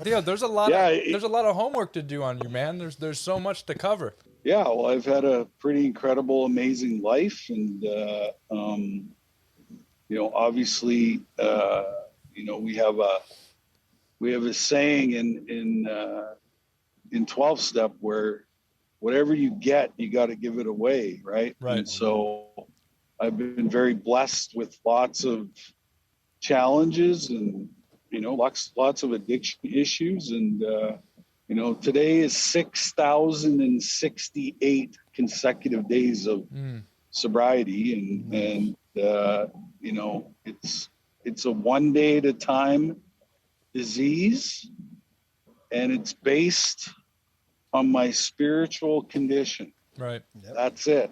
Theo, there's a lot of homework to do on you, man. There's so much to cover. Yeah, well, I've had a pretty incredible, amazing life, and obviously, we have a saying in 12-step where whatever you get, you got to give it away, right? Right. And so I've been very blessed with lots of challenges and lots of addiction issues, and today is 6,068 consecutive days of sobriety, and it's a one day at a time disease, and it's based on my spiritual condition. Right. Yep. That's it.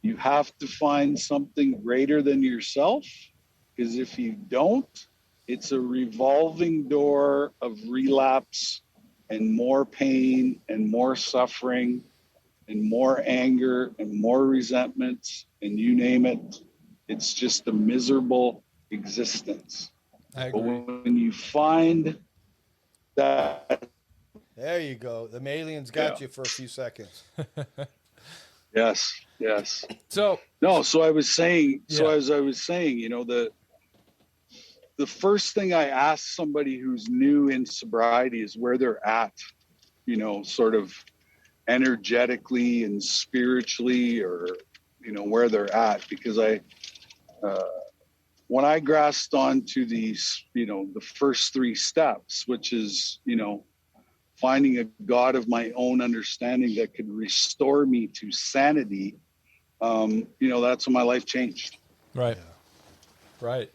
You have to find something greater than yourself, because if you don't, it's a revolving door of relapse and more pain and more suffering and more anger and more resentment, and you name it. It's just a miserable existence. I agree. But when you find that, There you go. The aliens got you for a few seconds. yes. So I was saying, as I was saying, the first thing I ask somebody who's new in sobriety is where they're at, sort of energetically and spiritually, or, where they're at, because when I grasped onto these, the first 3 steps, which is, finding a God of my own understanding that could restore me to sanity, that's when my life changed. Right. Right.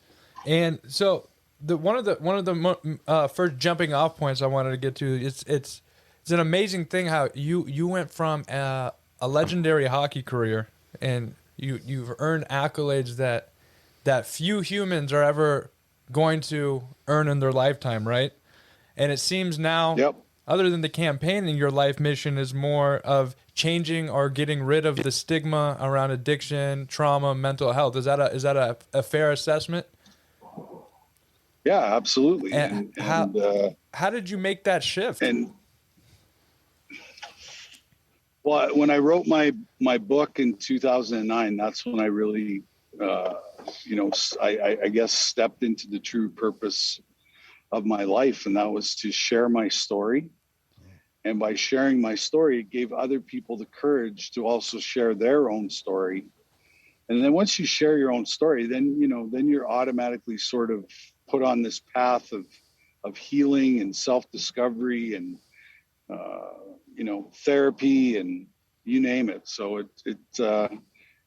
And so one of the first jumping off points I wanted to get to, it's an amazing thing how you went from a legendary hockey career, and you've earned accolades that few humans are ever going to earn in their lifetime, right? And it seems now, Yep. other than the campaigning, your life mission is more of changing or getting rid of the stigma around addiction, trauma, mental health. Is that a fair assessment? Yeah, absolutely. And how did you make that shift? And well, when I wrote my book in 2009, that's when I really, I guess stepped into the true purpose of my life, and that was to share my story. And by sharing my story, it gave other people the courage to also share their own story. And then once you share your own story, then you're automatically sort of put on this path of healing and self-discovery and therapy and you name it. So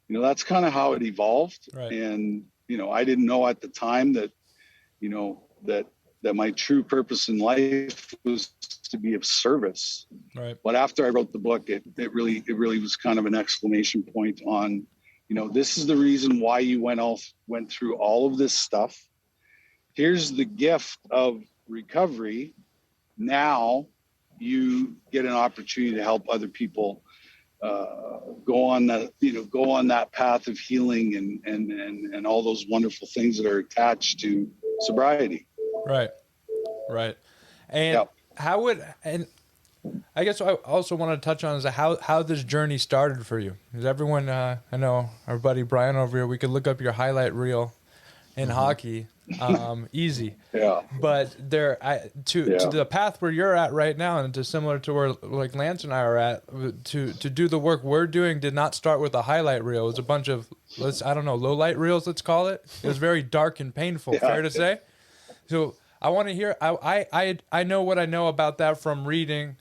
that's kind of how it evolved. Right. And I didn't know at the time that that my true purpose in life was to be of service. Right. But after I wrote the book, it really was kind of an exclamation point on, this is the reason why you went through all of this stuff. Here's the gift of recovery. Now you get an opportunity to help other people go on that path of healing and all those wonderful things that are attached to sobriety. Right. And and I guess I also want to touch on is how this journey started for you. Because everyone, I know our buddy Brian over here, we could look up your highlight reel in hockey, easy. Yeah. But to the path where you're at right now, and to similar to where like Lance and I are at, to do the work we're doing did not start with a highlight reel. It was a bunch of low light reels, let's call it. It was very dark and painful. Yeah. Fair to say. So I want to hear. I know what I know about that from reading.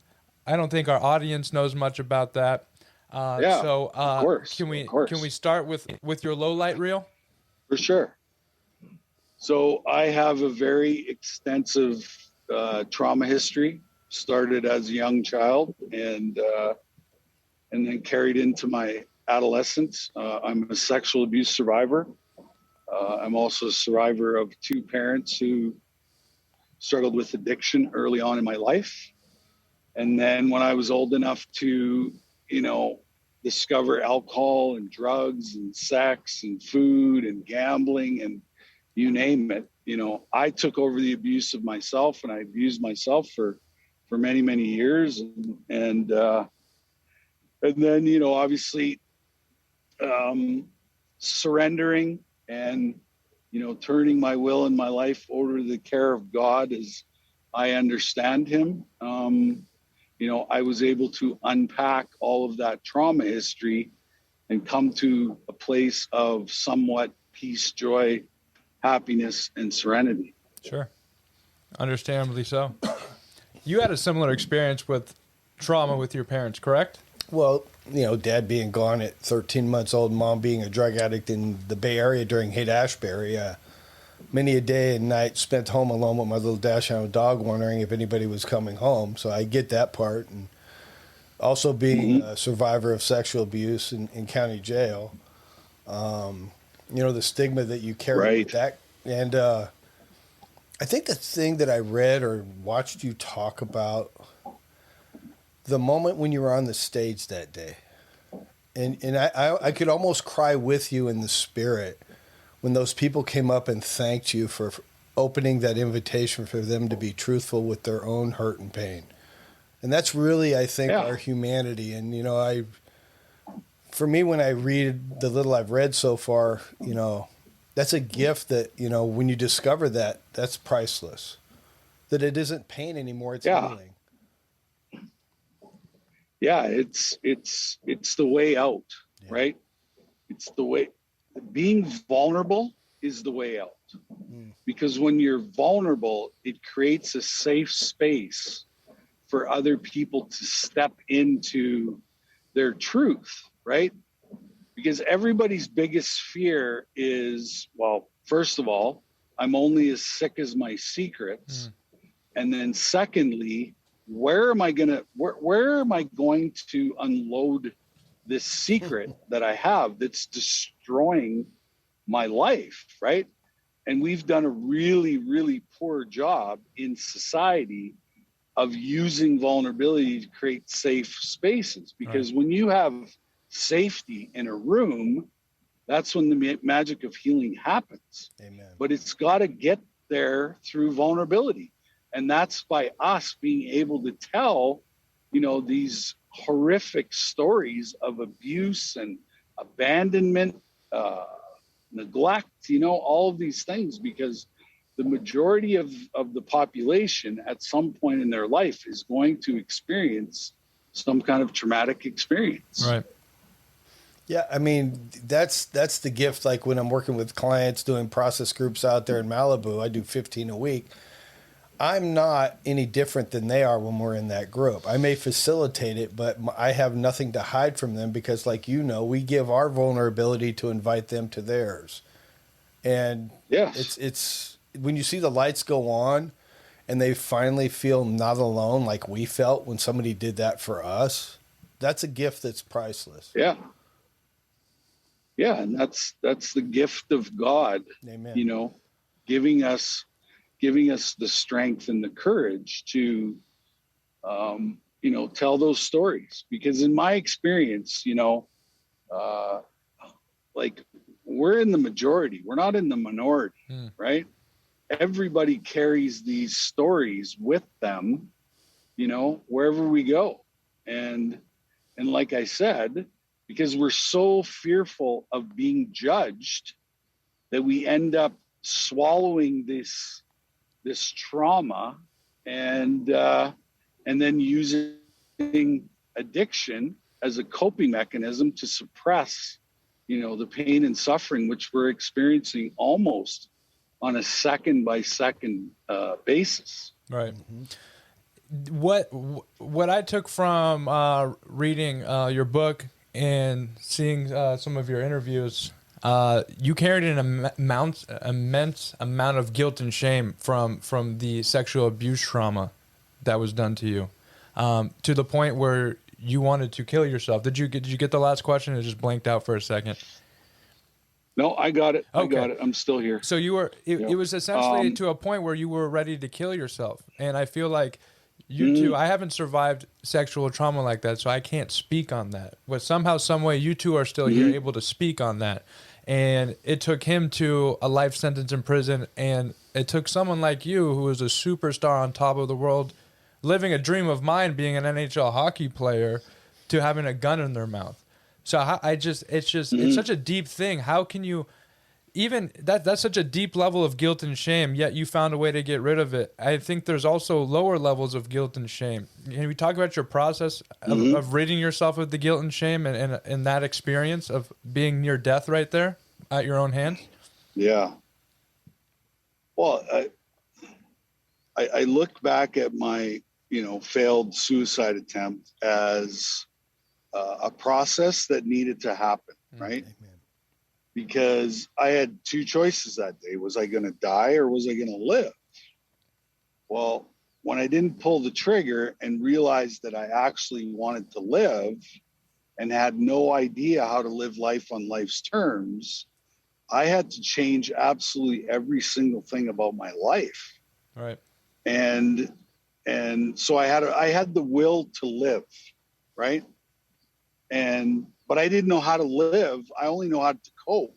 I don't think our audience knows much about that. Of course. Can we start with your low light reel? For sure. So I have a very extensive trauma history. Started as a young child and then carried into my adolescence. I'm a sexual abuse survivor. I'm also a survivor of 2 parents who struggled with addiction early on in my life. And then when I was old enough to, discover alcohol and drugs and sex and food and gambling and, you name it. You know, I took over the abuse of myself, and I abused myself for many, many years. And then, you know, obviously, surrendering and, you know, turning my will and my life over to the care of God as I understand him. You know, I was able to unpack all of that trauma history and come to a place of somewhat peace, joy, happiness, and serenity. Sure. Understandably so. You had a similar experience with trauma with your parents, correct? Well, you know, dad being gone at 13 months old, mom being a drug addict in the Bay Area during Haight-Ashbury. Many a day and night spent home alone with my little dachshund dog, wondering if anybody was coming home. So I get that part. And also being a survivor of sexual abuse in county jail, you know, the stigma that you carry with that. And I think the thing that I read or watched you talk about, the moment when you were on the stage that day, and I could almost cry with you in the spirit when those people came up and thanked you for opening that invitation for them to be truthful with their own hurt and pain. And that's really, I think, our humanity. And, you know, for me, when I read the little I've read so far, you know, that's a gift that, you know, when you discover that, that's priceless. That it isn't pain anymore, it's healing. Yeah, it's the way out, right? It's the way. Being vulnerable is the way out. Because when you're vulnerable, it creates a safe space for other people to step into their truth, right? Because everybody's biggest fear is, well, first of all, I'm only as sick as my secrets. And then secondly, where am I going to unload this secret that I have that's destroying my life, right? And we've done a really, really poor job in society of using vulnerability to create safe spaces. Because when you have safety in a room, that's when the magic of healing happens. Amen. But it's got to get there through vulnerability. And that's by us being able to tell, you know, these horrific stories of abuse and abandonment, neglect, you know, all of these things, because the majority of the population at some point in their life is going to experience some kind of traumatic experience. Right. Yeah, I mean, that's the gift. Like when I'm working with clients doing process groups out there in Malibu, I do 15 a week. I'm not any different than they are when we're in that group. I may facilitate it, but I have nothing to hide from them because, like, you know, we give our vulnerability to invite them to theirs. And it's when you see the lights go on and they finally feel not alone like we felt when somebody did that for us, that's a gift that's priceless. Yeah. Yeah, and that's the gift of God. Amen. You know, giving us the strength and the courage to, you know, tell those stories. Because in my experience, you know, like we're in the majority, we're not in the minority, right? Everybody carries these stories with them, you know, wherever we go. And like I said, because we're so fearful of being judged that we end up swallowing this trauma and then using addiction as a coping mechanism to suppress, you know, the pain and suffering which we're experiencing almost on a second by second basis. Right. What I took from reading your book and seeing some of your interviews, you carried an immense amount of guilt and shame from the sexual abuse trauma that was done to you, to the point where you wanted to kill yourself. Did you get the last question? It just blanked out for a second. No, I got it. Okay. I got it. I'm still here. So you were. It was essentially to a point where you were ready to kill yourself, and I feel like you two. I haven't survived sexual trauma like that, so I can't speak on that. But somehow, some way, you two are still here, able to speak on that. and it took him to a life sentence in prison, and it took someone like you, who was a superstar on top of the world, living a dream of mine, being an NHL hockey player, to having a gun in their mouth. So it's such a deep thing. How can you, even that's such a deep level of guilt and shame, yet you found a way to get rid of it. I think there's also lower levels of guilt and shame. Can we talk about your process of ridding yourself of the guilt and shame, and that experience of being near death right there at your own hands? Yeah. Well, I look back at my, failed suicide attempt as a process that needed to happen, right? Amen. Because I had two choices that day. Was I going to die or was I going to live? Well, when I didn't pull the trigger and realized that I actually wanted to live and had no idea how to live life on life's terms, I had to change absolutely every single thing about my life. Right. And so I had the will to live, right? But I didn't know how to live. I only know how to cope,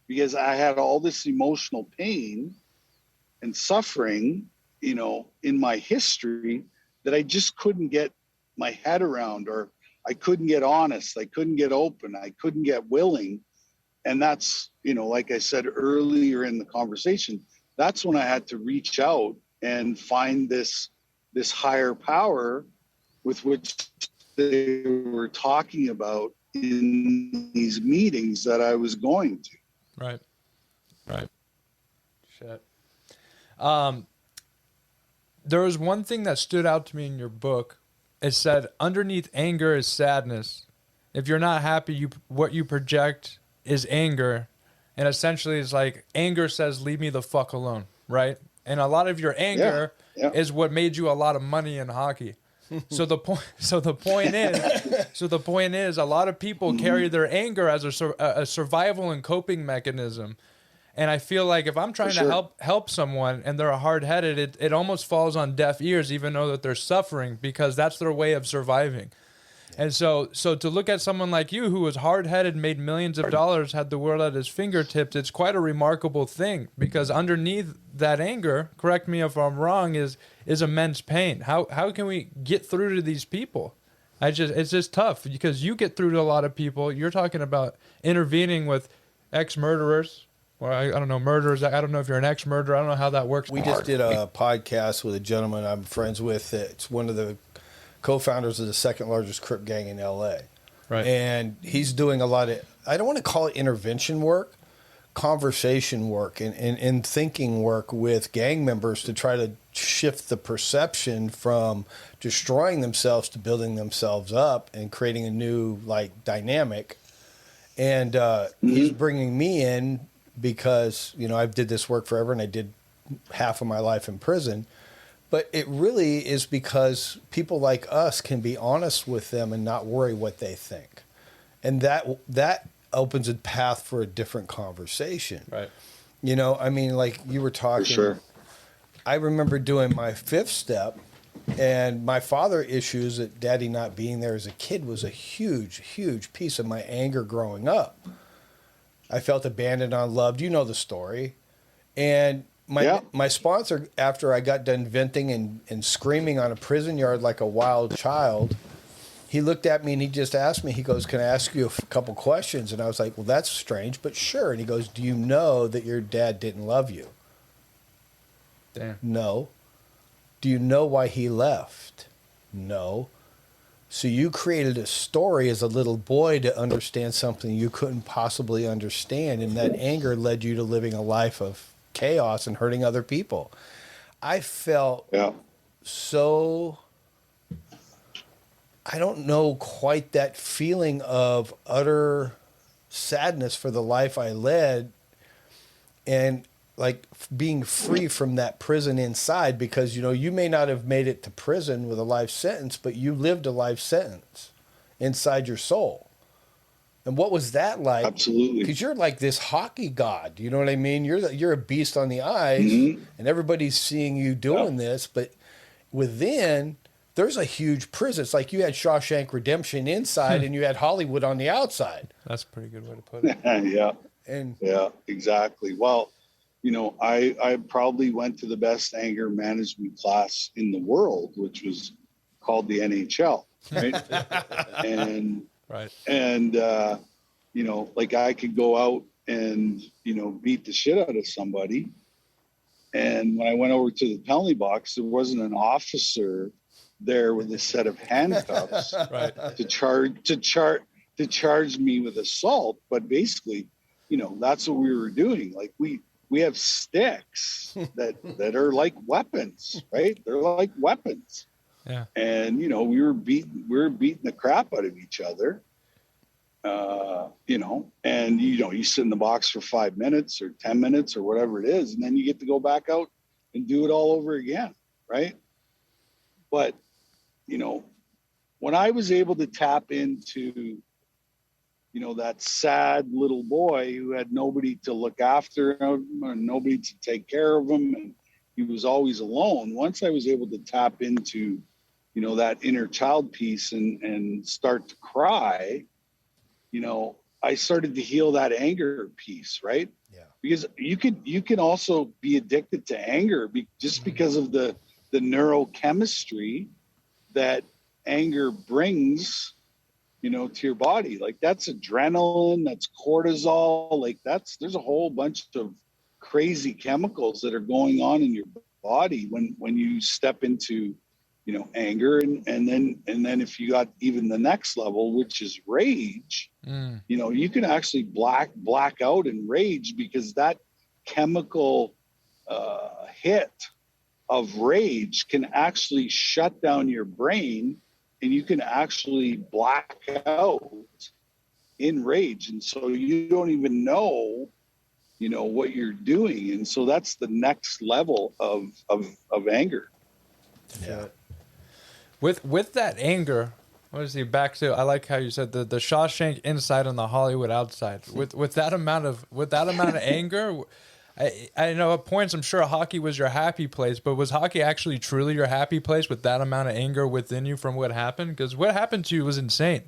because I had all this emotional pain and suffering, in my history that I just couldn't get my head around, or I couldn't get honest. I couldn't get open. I couldn't get willing. And that's, like I said earlier in the conversation, that's when I had to reach out and find this higher power with which they were talking about in these meetings that I was going to. Right. Shit. There was one thing that stood out to me in your book. It said, underneath anger is sadness. If you're not happy, what you project is anger. And essentially it's like anger says, leave me the fuck alone. Right. And a lot of your anger is what made you a lot of money in hockey. So the point is, a lot of people carry their anger as a survival and coping mechanism. And I feel like if I'm trying to help someone and they're hard-headed, it almost falls on deaf ears, even though that they're suffering, because that's their way of surviving. And so to look at someone like you, who was hard-headed, made millions of dollars, had the world at his fingertips, it's quite a remarkable thing, because underneath that anger, correct me if I'm wrong, is immense pain. How can we get through to these people? It's just tough, because you get through to a lot of people. You're talking about intervening with ex-murderers. Well, I don't know, murderers. I don't know if you're an ex-murderer. I don't know how that works. We just did a podcast with a gentleman I'm friends with. It's one of the co-founders of the second largest Crip gang in LA. Right. And he's doing a lot of, I don't want to call it intervention work, conversation work and thinking work with gang members to try to shift the perception from destroying themselves to building themselves up and creating a new dynamic. And he's bringing me in because, I did this work forever and I did half of my life in prison. But it really is because people like us can be honest with them and not worry what they think. And that opens a path for a different conversation. Right. Like you were talking. For sure. I remember doing my fifth step, and my father issues at daddy not being there as a kid was a huge, huge piece of my anger growing up. I felt abandoned, unloved. You know the story. And my sponsor, after I got done venting and screaming on a prison yard like a wild child, he looked at me and he just asked me, he goes, can I ask you a couple questions? And I was like, well, that's strange, but sure. And he goes, do you know that your dad didn't love you? Damn. No. Do you know why he left? No. So you created a story as a little boy to understand something you couldn't possibly understand, and that anger led you to living a life of chaos and hurting other people. I felt so, I don't know, quite that feeling of utter sadness for the life I led, and being free from that prison inside, because you may not have made it to prison with a life sentence, but you lived a life sentence inside your soul. And what was that like? Absolutely. Because you're like this hockey god, you know what I mean? You're a beast on the ice, and everybody's seeing you doing this, but within, there's a huge prison. It's like you had Shawshank Redemption inside and you had Hollywood on the outside. That's a pretty good way to put it. Yeah. And Yeah, exactly. Well, I probably went to the best anger management class in the world, which was called the NHL, right? and Right. and like I could go out and beat the shit out of somebody, and when I went over to the penalty box, there wasn't an officer there with a set of handcuffs Right. to charge me with assault. But basically, that's what we were doing. Like we have sticks that are like weapons, right? They're like weapons. Yeah. And we were beating the crap out of each other. And you sit in the box for 5 minutes or 10 minutes or whatever it is, and then you get to go back out and do it all over again, right? But when I was able to tap into that sad little boy who had nobody to look after him and nobody to take care of him, and he was always alone. Once I was able to tap into that inner child piece and start to cry, I started to heal that anger piece, right? Yeah. Because you can also be addicted to anger just because of the neurochemistry that anger brings, to your body. Like that's adrenaline, that's cortisol, like there's a whole bunch of crazy chemicals that are going on in your body when you step into anger, and then if you got even the next level, which is rage, you can actually black out in rage, because that chemical hit of rage can actually shut down your brain, and you can actually black out in rage, and so you don't even know what you're doing. And so that's the next level of anger. Yeah. With that anger, obviously back to, I like how you said the Shawshank inside and the Hollywood outside. With that amount of anger, I know at points I'm sure hockey was your happy place, but was hockey actually truly your happy place with that amount of anger within you from what happened? Because what happened to you was insane.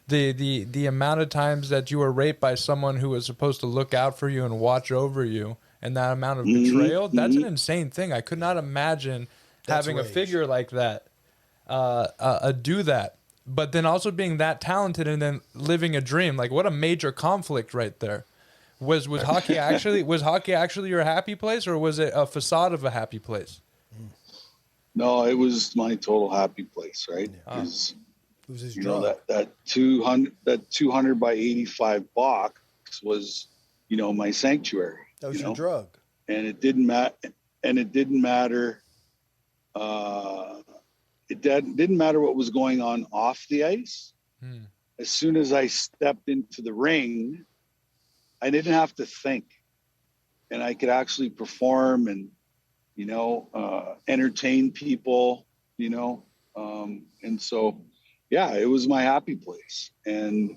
The amount of times that you were raped by someone who was supposed to look out for you and watch over you, and that amount of betrayal, that's an insane thing. I could not imagine having rage. a figure like that do that, but then also being that talented and then living a dream. Like, what a major conflict right there. Was hockey actually your happy place, or was it a facade of a happy place? No, it was my total happy place, right? Yeah. Because It was his drug. that 200 by 85 box was my sanctuary. That was your drug. And it didn't matter. It didn't matter what was going on off the ice. As soon as I stepped into the ring, I didn't have to think, and I could actually perform and entertain people, and so it was my happy place. And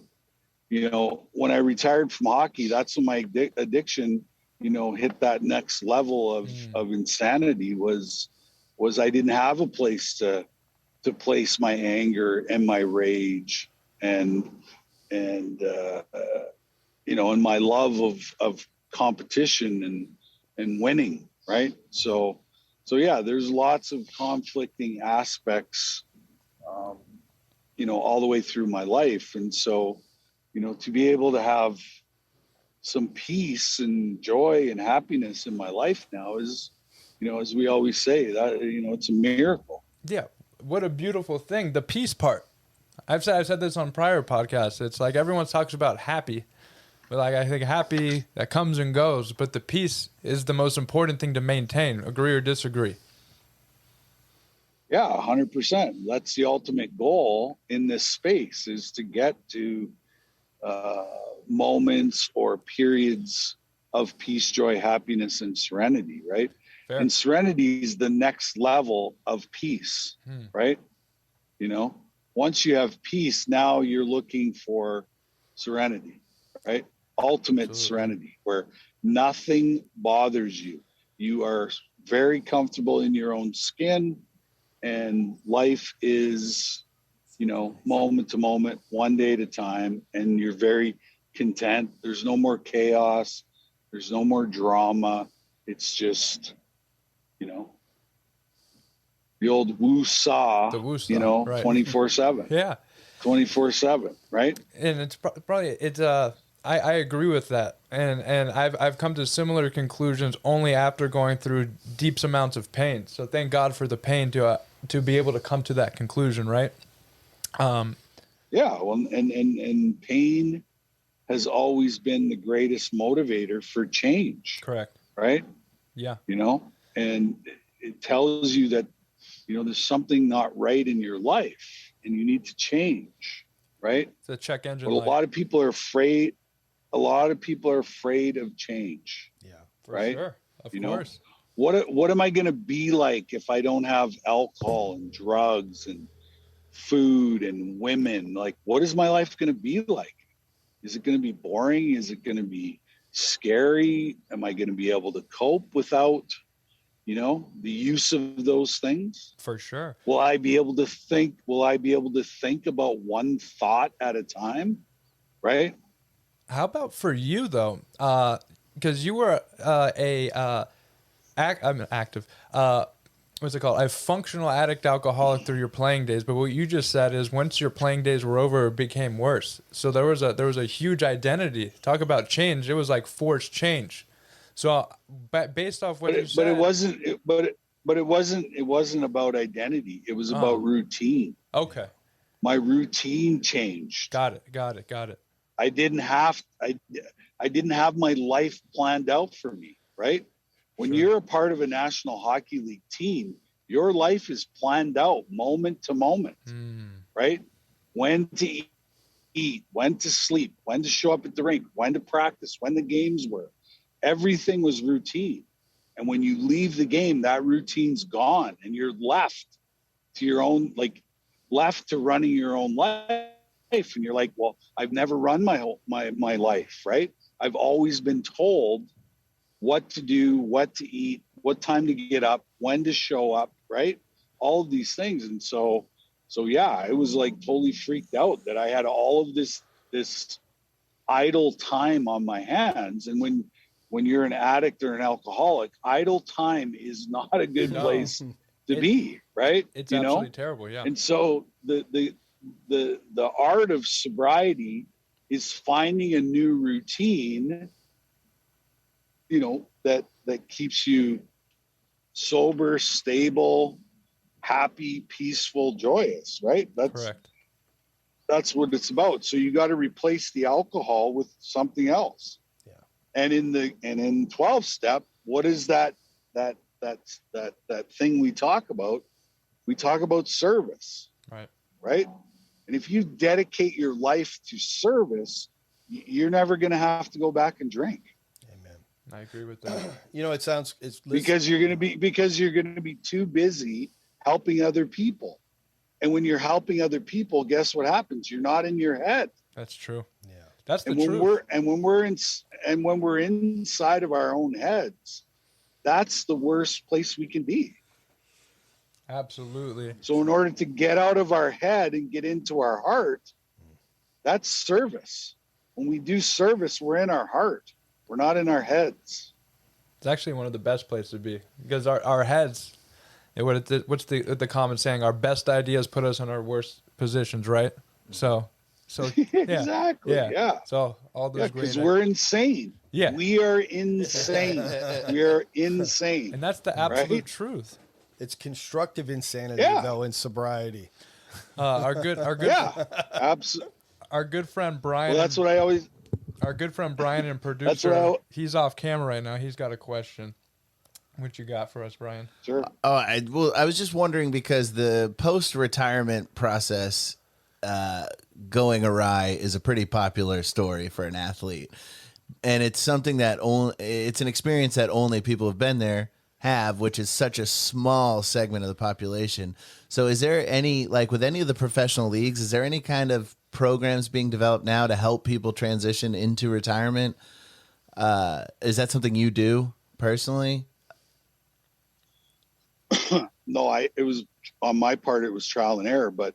when I retired from hockey, that's when my addiction hit that next level of insanity. Was I didn't have a place to place my anger and my rage and and my love of competition and winning, right? So there's lots of conflicting aspects, all the way through my life. And so, to be able to have some peace and joy and happiness in my life now is, as we always say, that, it's a miracle. Yeah. What a beautiful thing. The peace part. I've said this on prior podcasts. It's like everyone talks about happy, but like I think happy, that comes and goes, but the peace is the most important thing to maintain. Agree or disagree? Yeah, 100%. That's the ultimate goal in this space, is to get to moments or periods of peace, joy, happiness, and serenity, right? Fair. And serenity is the next level of peace, right? Once you have peace, now you're looking for serenity, right? Ultimate Absolutely. serenity, where nothing bothers you. You are very comfortable in your own skin, and life is, moment to moment, one day at a time, and you're very content. There's no more chaos. There's no more drama. It's just, you know, the old woo-saw, The woo-saw, you know, right. 24/7. Yeah. 24/7, right? And it's probably I agree with that, and I've come to similar conclusions only after going through deep amounts of pain. So thank God for the pain to be able to come to that conclusion, right? Yeah, well, and pain has always been the greatest motivator for change, Correct. right? Yeah. You know, and it tells you that, you know, there's something not right in your life and you need to change, right? It's a check engine But a light. lot of people are afraid. A lot of people are afraid of change. Yeah. For right? sure. Of You know? course. What am I going to be like if I don't have alcohol and drugs and food and women? Like, what is my life going to be like? Is it going to be boring? Is it going to be scary? Am I going to be able to cope without, you know, the use of those things? For sure. Will I be able to think? Will I be able to think about one thought at a time? Right? How about for you though? Because you were I'm active. What's it called? A functional addict alcoholic through your playing days. But what you just said is once your playing days were over, it became worse. So there was a huge identity. Talk about change. It was like forced change. So based off what you said, but it wasn't about identity. It was about routine. Okay. My routine changed. Got it. I didn't have my life planned out for me, right? When Sure. you're a part of a National Hockey League team, your life is planned out moment to moment, right? When to eat, when to sleep, when to show up at the rink, when to practice, when the games were. Everything was routine. And when you leave the game, that routine's gone and you're left to your own, left to running your own life. And you're like, well, I've never run my life, right? I've always been told what to do, what to eat, what time to get up, when to show up, right? All of these things. And so yeah, I was like totally freaked out that I had all of this idle time on my hands. And when you're an addict or an alcoholic, idle time is not a good place to be, right? It's absolutely terrible, yeah. And so the art of sobriety is finding a new routine, you know, that keeps you sober, stable, happy, peaceful, joyous, right? Correct. That's what it's about. So you got to replace the alcohol with something else. Yeah. And in 12 step, what is that thing we talk about? We talk about service. Right? And if you dedicate your life to service, you're never going to have to go back and drink. Amen. I agree with that. You know, because you're going to be too busy helping other people. And when you're helping other people, guess what happens? You're not in your head. That's true. Yeah. That's the and when truth. when we're inside of our own heads, that's the worst place we can be. Absolutely. So in order to get out of our head and get into our heart, that's service. When we do service, we're in our heart. We're not in our heads. It's actually one of the best places to be because our heads, what's the common saying? Our best ideas put us in our worst positions, right? So yeah. Exactly. Yeah. So all those great. Because we're insane. Yeah. We are insane. We are insane. And that's the absolute right? truth. It's constructive insanity, though, in sobriety. Our good absolutely. Our good friend Brian. Well, that's what I always. Our good friend Brian and producer. He's off camera right now. He's got a question. What you got for us, Brian? Sure. I was just wondering because the post-retirement process going awry is a pretty popular story for an athlete, and it's something that it's an experience that only people who've been there have, which is such a small segment of the population. So is there any, like with any of the professional leagues, is there any kind of programs being developed now to help people transition into retirement? Is that something you do personally? No, it was on my part, it was trial and error, but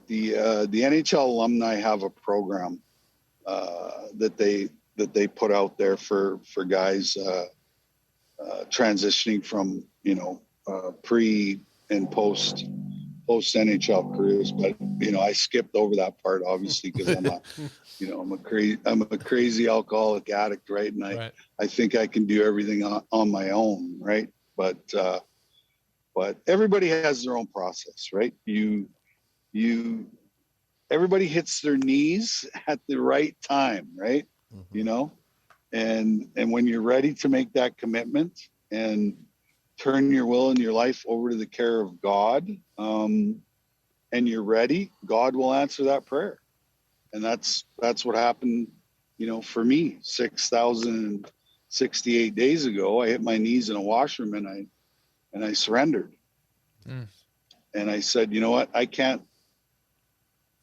the NHL alumni have a program that they put out there for guys transitioning from pre and post NHL careers. But I skipped over that part obviously because I'm a crazy alcoholic addict, right? And I think I can do everything on my own, right? But everybody has their own process, right? Everybody hits their knees at the right time, right? Mm-hmm. And when you're ready to make that commitment and turn your will and your life over to the care of God, and you're ready, God will answer that prayer. And that's what happened, for me 6,068 days ago. I hit my knees in a washroom and I surrendered. And I said, you know what? I can't.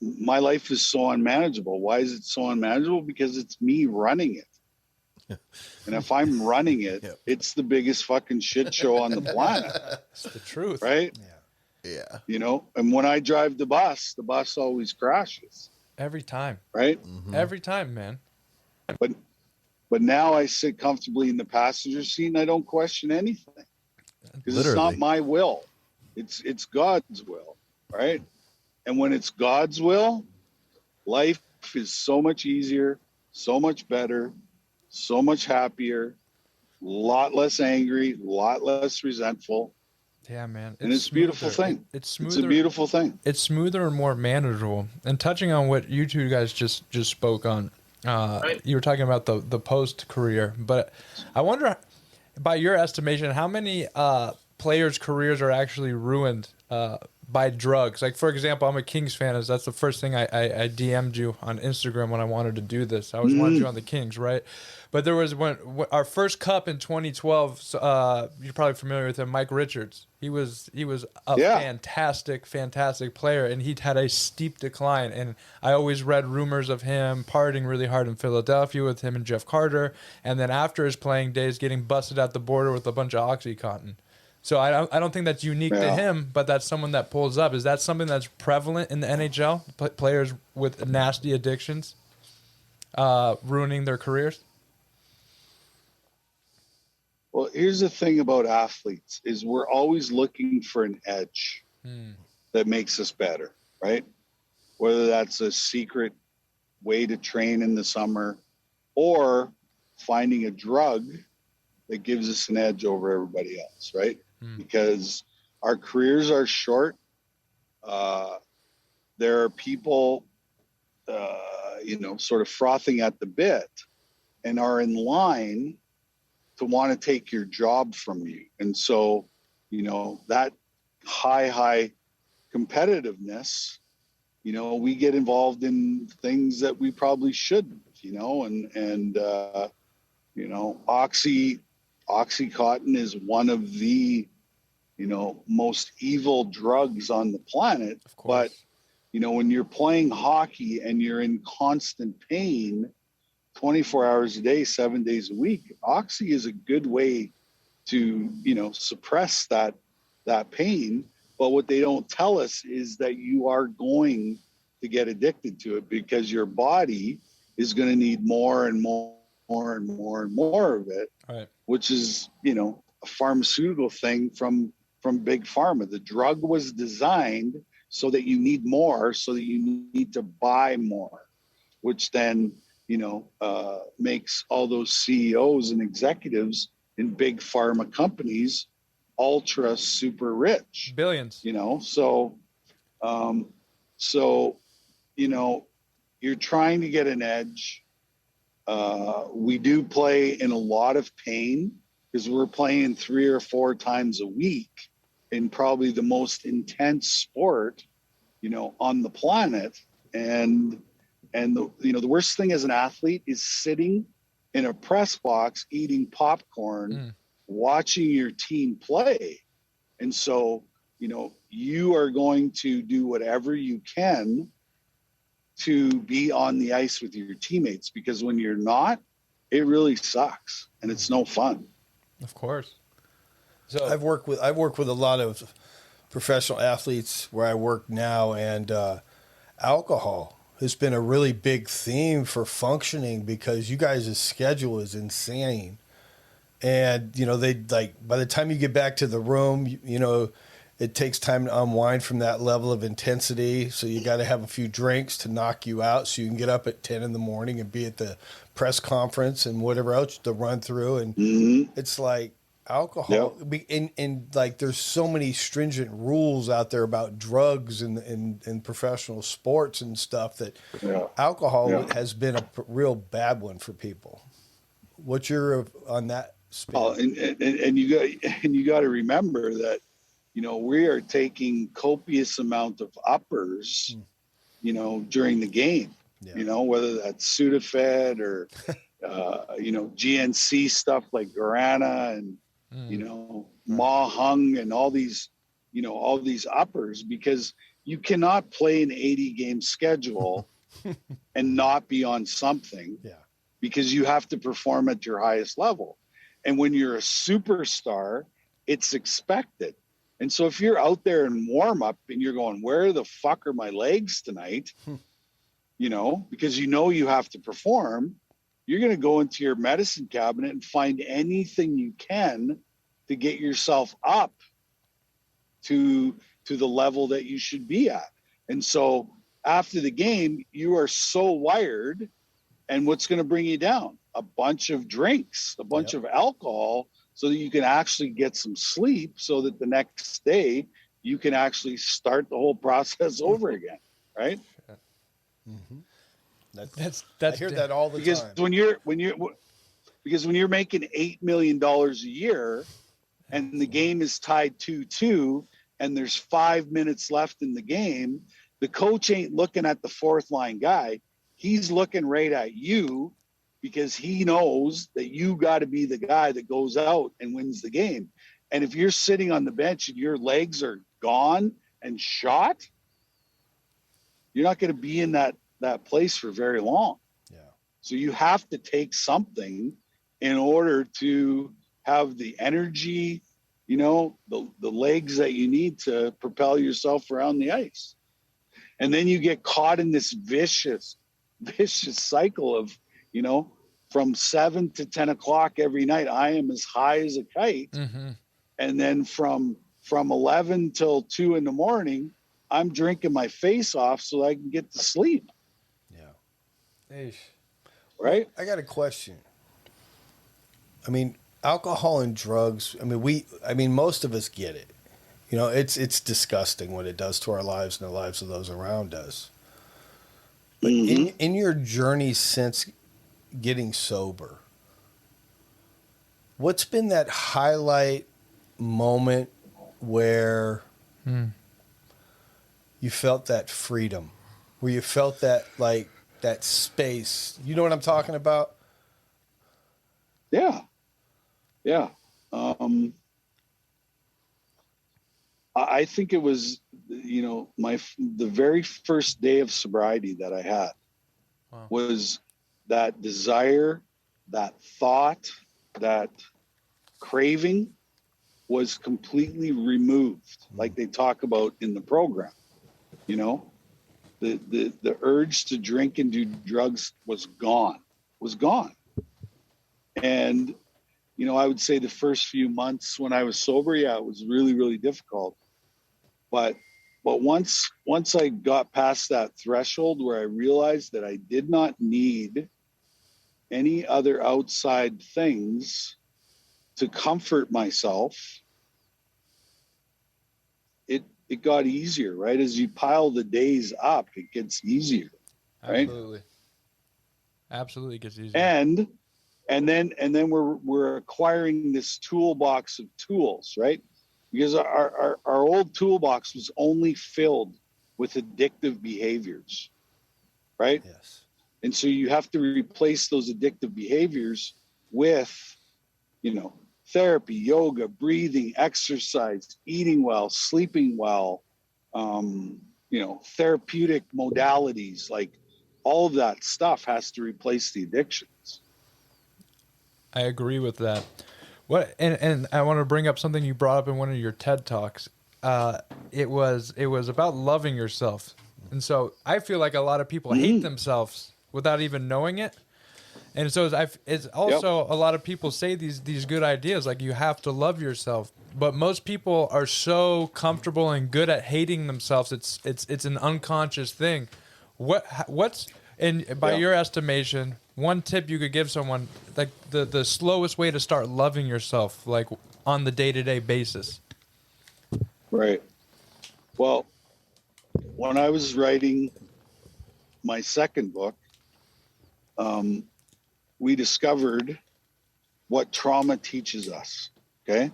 My life is so unmanageable. Why is it so unmanageable? Because it's me running it. And if I'm running it, it's the biggest fucking shit show on the planet. It's the truth. Right? Yeah. And when I drive the bus always crashes. Every time. Right? Mm-hmm. Every time, man. But now I sit comfortably in the passenger seat and I don't question anything. Because it's not my will. It's God's will. Right? And when it's God's will, life is so much easier, so much better, so much happier, a lot less angry, a lot less resentful. Yeah, man. And it's a beautiful thing. It's smoother. It's a beautiful thing. It's smoother and more manageable. And touching on what you two guys just spoke on, you were talking about the post career, but I wonder, by your estimation, how many players' careers are actually ruined by drugs? Like, for example, I'm a Kings fan. That's the first thing I DM'd you on Instagram when I wanted to do this. I wanted you on the Kings, right? But there was when our first cup in 2012. You're probably familiar with him, Mike Richards. He was a fantastic player, and he'd had a steep decline. And I always read rumors of him partying really hard in Philadelphia with him and Jeff Carter, and then after his playing days, getting busted at the border with a bunch of OxyContin. So I don't think that's unique to him, but that's someone that pulls up. Is that something that's prevalent in the NHL? Players with nasty addictions ruining their careers? Well, here's the thing about athletes is we're always looking for an edge that makes us better, right? Whether that's a secret way to train in the summer or finding a drug that gives us an edge over everybody else, right? Because our careers are short. There are people, sort of frothing at the bit and are in line to want to take your job from you. And so, that high competitiveness, we get involved in things that we probably shouldn't, OxyContin is one of the, most evil drugs on the planet. Of course. But, when you're playing hockey and you're in constant pain 24 hours a day, 7 days a week, Oxy is a good way to, suppress that pain. But what they don't tell us is that you are going to get addicted to it because your body is going to need more and more and more and more of it, right? Which is, a pharmaceutical thing from Big Pharma. The drug was designed so that you need more, so that you need to buy more, which then, makes all those CEOs and executives in Big Pharma companies ultra super rich. Billions. You're trying to get an edge. We do play in a lot of pain because we're playing 3 or 4 times a week in probably the most intense sport, on the planet. And the worst thing as an athlete is sitting in a press box, eating popcorn, watching your team play. And so, you are going to do whatever you can to be on the ice with your teammates, because when you're not, it really sucks and it's no fun. Of course. So I've worked with a lot of professional athletes where I work now, and alcohol has been a really big theme for functioning because you guys' schedule is insane. And, they by the time you get back to the room, it takes time to unwind from that level of intensity. So you got to have a few drinks to knock you out so you can get up at 10 in the morning and be at the press conference and whatever else to run through. And it's like alcohol. Yep. And there's so many stringent rules out there about drugs and professional sports and stuff that alcohol has been a real bad one for people. What's your on that? Oh, and you got to remember that, we are taking copious amount of uppers, during the game, whether that's Sudafed or, GNC stuff like Guarana and, Mahung and all these uppers, because you cannot play an 80-game schedule and not be on something because you have to perform at your highest level. And when you're a superstar, it's expected. And so if you're out there in warm up and you're going, where the fuck are my legs tonight? Because you have to perform, you're going to go into your medicine cabinet and find anything you can to get yourself up to the level that you should be at. And so after the game, you are so wired, and what's going to bring you down? A bunch of drinks, a bunch of alcohol, so that you can actually get some sleep, so that the next day you can actually start the whole process over again, right? That's I hear that all the time. Because when you're making $8 million a year, and the game is tied 2-2, and there's 5 minutes left in the game, the coach ain't looking at the fourth line guy. He's looking right at you, because he knows that you got to be the guy that goes out and wins the game. And if you're sitting on the bench and your legs are gone and shot, you're not going to be in that place for very long. Yeah. So you have to take something in order to have the energy, the legs that you need to propel yourself around the ice. And then you get caught in this vicious cycle of, from 7 to 10 o'clock every night, I am as high as a kite. Mm-hmm. And then from 11 till 2 in the morning, I'm drinking my face off so I can get to sleep. Yeah. Eesh. Right? I got a question. I mean, alcohol and drugs, most of us get it. It's disgusting what it does to our lives and the lives of those around us. But in your journey since getting sober, what's been that highlight moment where you felt that freedom, where you felt that that space? You know what I'm talking about? Yeah. I think it was, the very first day of sobriety that I had was that desire, that thought, that craving was completely removed, like they talk about in the program. The urge to drink and do drugs was gone. And, I would say the first few months when I was sober, it was really, really difficult. But once I got past that threshold where I realized that I did not need any other outside things to comfort myself, it got easier, right? As you pile the days up, it gets easier, right? Absolutely gets easier. And then we're acquiring this toolbox of tools, right? Because our old toolbox was only filled with addictive behaviors, right? Yes. And so you have to replace those addictive behaviors with, therapy, yoga, breathing, exercise, eating well, sleeping well, therapeutic modalities, like all of that stuff has to replace the addictions. I agree with that. And I want to bring up something you brought up in one of your TED Talks. It was about loving yourself. And so I feel like a lot of people hate themselves without even knowing it. And so it's also a lot of people say these good ideas, like you have to love yourself. But most people are so comfortable and good at hating themselves. It's an unconscious thing. What's and by your estimation, one tip you could give someone, like the slowest way to start loving yourself, like on the day-to-day basis? Right. Well, when I was writing my second book, we discovered what trauma teaches us. Okay.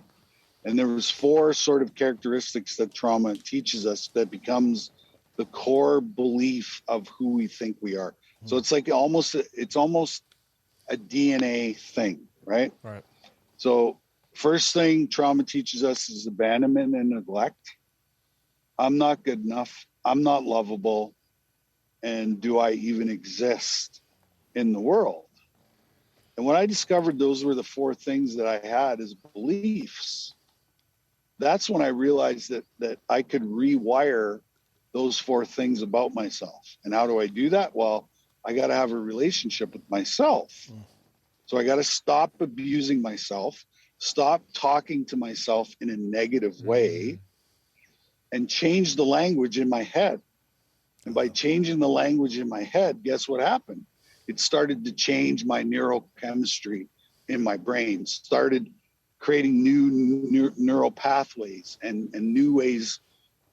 And there was 4 sort of characteristics that trauma teaches us that becomes the core belief of who we think we are. So it's like almost a DNA thing, right? Right. So first thing trauma teaches us is abandonment and neglect. I'm not good enough. I'm not lovable. And do I even exist in the world? And when I discovered those were the 4 things that I had as beliefs, that's when I realized that I could rewire those 4 things about myself. And how do I do that? Well, I got to have a relationship with myself. So I got to stop abusing myself, stop talking to myself in a negative way, and change the language in my head. And by changing the language in my head, guess what happened? It started to change my neurochemistry in my brain, started creating new neural pathways and new ways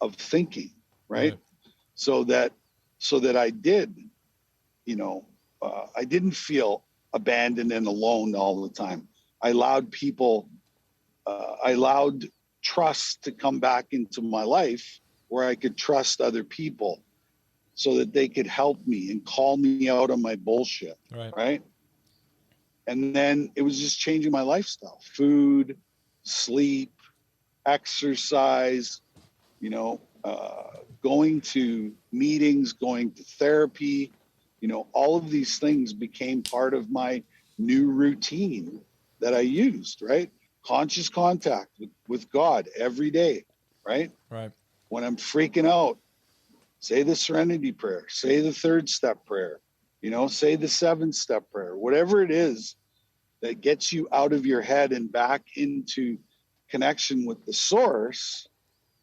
of thinking, right? So that I did, I didn't feel abandoned and alone all the time. I allowed trust to come back into my life where I could trust other people so that they could help me and call me out on my bullshit, right? And then it was just changing my lifestyle: food, sleep, exercise, going to meetings, going to therapy, all of these things became part of my new routine that I used, right? Conscious contact with God every day, right? Right. When I'm freaking out, say the serenity prayer, say the 3rd step prayer, say the 7-step prayer, whatever it is that gets you out of your head and back into connection with the source,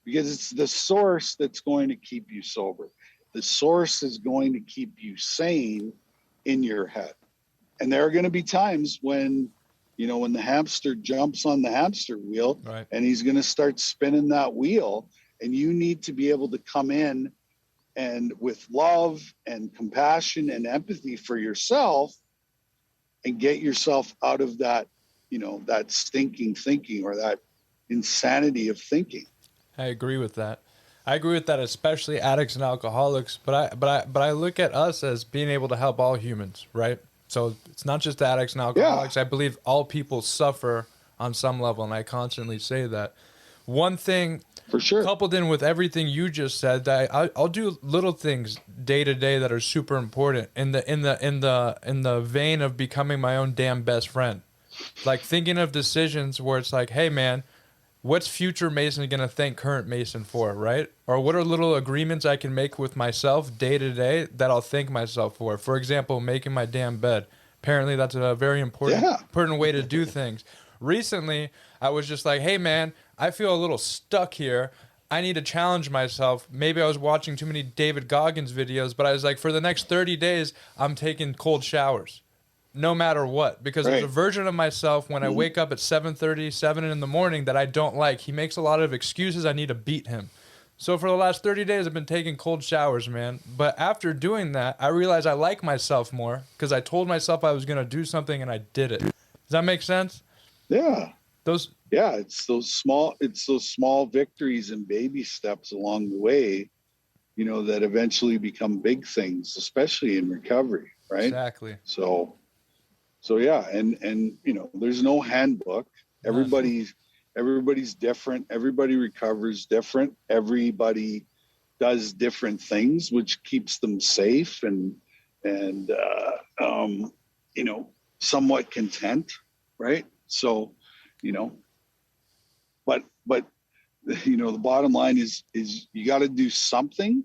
because it's the source that's going to keep you sober. The source is going to keep you sane in your head. And there are going to be times when, when the hamster jumps on the hamster wheel, and he's going to start spinning that wheel, and you need to be able to come in and with love and compassion and empathy for yourself and get yourself out of that, that stinking thinking or that insanity of thinking. I agree with that. I agree with that, especially addicts and alcoholics. But I look at us as being able to help all humans, right? So it's not just addicts and alcoholics. Yeah. I believe all people suffer on some level, and I constantly say that. One thing, for sure, coupled in with everything you just said, that I'll do little things day to day that are super important in the vein of becoming my own damn best friend. Like thinking of decisions where it's like, hey man, what's future Mason going to thank current Mason for, right? Or what are little agreements I can make with myself day to day that I'll thank myself for? For example, making my damn bed. Apparently that's a very important way to do things. Recently, I was just like, hey man, I feel a little stuck here. I need to challenge myself. Maybe I was watching too many David Goggins videos, but I was like, for the next 30 days, I'm taking cold showers. No matter what, because there's a version of myself when I wake up at 7:30, 7 in the morning that I don't like. He makes a lot of excuses. I need to beat him. So for the last 30 days, I've been taking cold showers, man. But after doing that, I realized I like myself more because I told myself I was going to do something and I did it. Does that make sense? Yeah. It's those small victories and baby steps along the way, that eventually become big things, especially in recovery, right? Exactly. So yeah, and there's no handbook. Everybody's different. Everybody recovers different. Everybody does different things, which keeps them safe and somewhat content, right? So, but the bottom line is you got to do something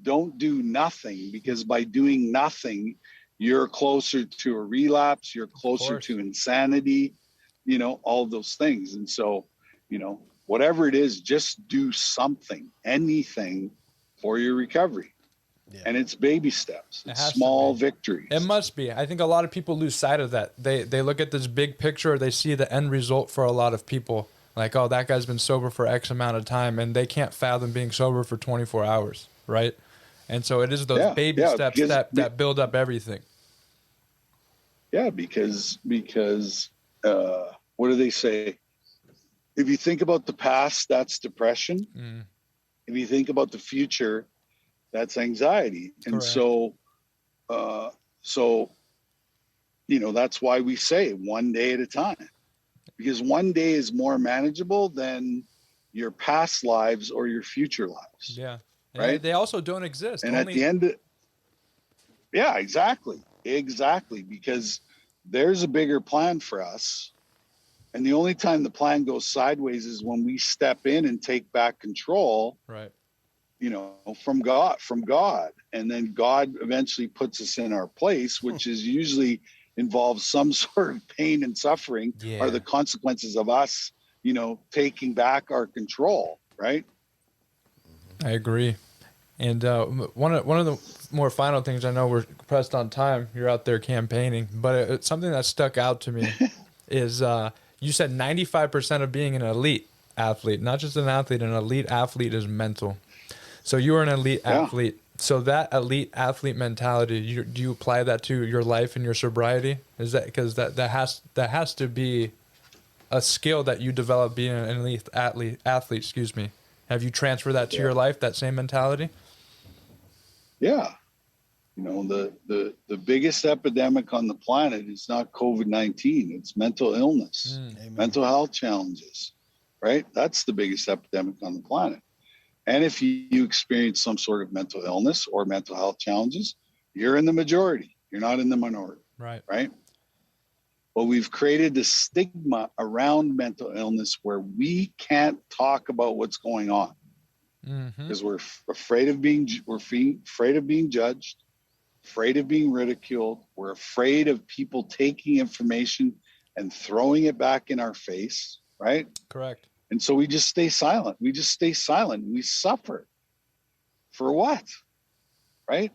don't do nothing, because by doing nothing, you're closer to a relapse, you're closer to insanity, you know, all those things. And so, you know, whatever it is, just do something, anything for your recovery. Yeah. And it's baby steps. It's small victories. It must be. I think a lot of people lose sight of that. They look at this big picture, or they see the end result for a lot of people. Like, oh, that guy's been sober for X amount of time, and they can't fathom being sober for 24 hours, right? And so it is those baby steps that build up everything. Yeah, because what do they say? If you think about the past, that's depression. Mm. If you think about the future, that's anxiety. And correct. So, you know, that's why we say one day at a time, because one day is more manageable than your past lives or your future lives. Yeah. Right. They also don't exist. And at the end, yeah, exactly. Because there's a bigger plan for us. And the only time the plan goes sideways is when we step in and take back control. Right. You know, from God, and then God eventually puts us in our place, which is usually involves some sort of pain and suffering, are the consequences of us, you know, taking back our control, right? I agree. And one of the more final things, I know we're pressed on time, you're out there campaigning, but it's something that stuck out to me is you said 95% of being an elite athlete, not just an athlete, an elite athlete is mental. So you are an elite athlete. So that elite athlete mentality, do you apply that to your life and your sobriety? Is that because that has to be a skill that you develop being an elite athlete? Excuse me. Have you transferred that to your life? That same mentality? Yeah. You know, the biggest epidemic on the planet is not COVID-19. It's mental illness, mental health challenges, right? That's the biggest epidemic on the planet. And if you experience some sort of mental illness or mental health challenges, you're in the majority. You're not in the minority. Right. Right. But we've created this stigma around mental illness where we can't talk about what's going on because we're afraid of being judged, afraid of being ridiculed. We're afraid of people taking information and throwing it back in our face. Right. Correct. And so we just stay silent. We suffer. For what? Right?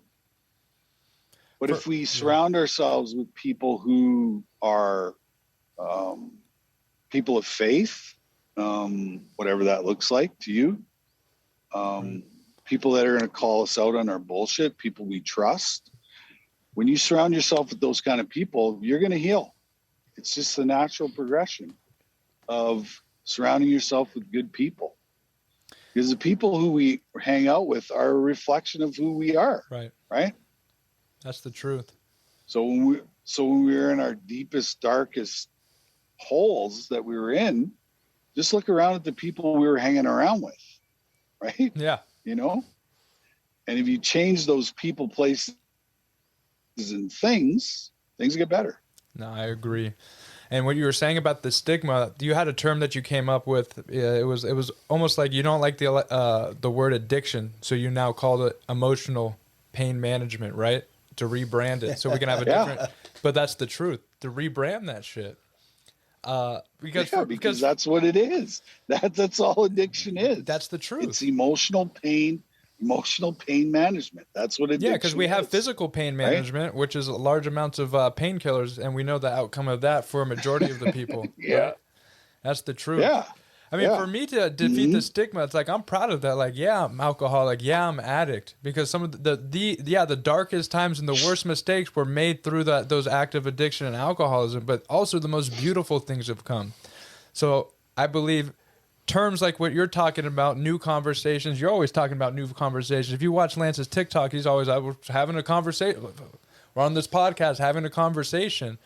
But if we surround ourselves with people who are people of faith, whatever that looks like to you, people that are going to call us out on our bullshit, people we trust, when you surround yourself with those kind of people, you're going to heal. It's just the natural progression of surrounding yourself with good people, because the people who we hang out with are a reflection of who we are. Right. That's the truth. So when we were in our deepest, darkest holes that we were in, just look around at the people we were hanging around with. Right. Yeah. You know, and if you change those people, places, and things get better. No, I agree. And what you were saying about the stigma, you had a term that you came up with. It was almost like you don't like the word addiction, so you now call it emotional pain management, right? To rebrand it, so we can have a different. But that's the truth. To rebrand that shit, because that's what it is. That's all addiction is. That's the truth. It's emotional pain management. That's what it is. Yeah, because we have physical pain management, right? Which is large amounts of painkillers, and we know the outcome of that for a majority of the people. Right? That's the truth. Yeah. I mean, for me to defeat the stigma, it's like I'm proud of that. Like, yeah, I'm alcoholic. Yeah, I'm addict. Because some of the darkest times and the worst mistakes were made through those active addiction and alcoholism, but also the most beautiful things have come. So I believe terms like what you're talking about, new conversations, you're always talking about new conversations. If you watch Lance's TikTok, he's always having a conversation. We're on this podcast having a conversation.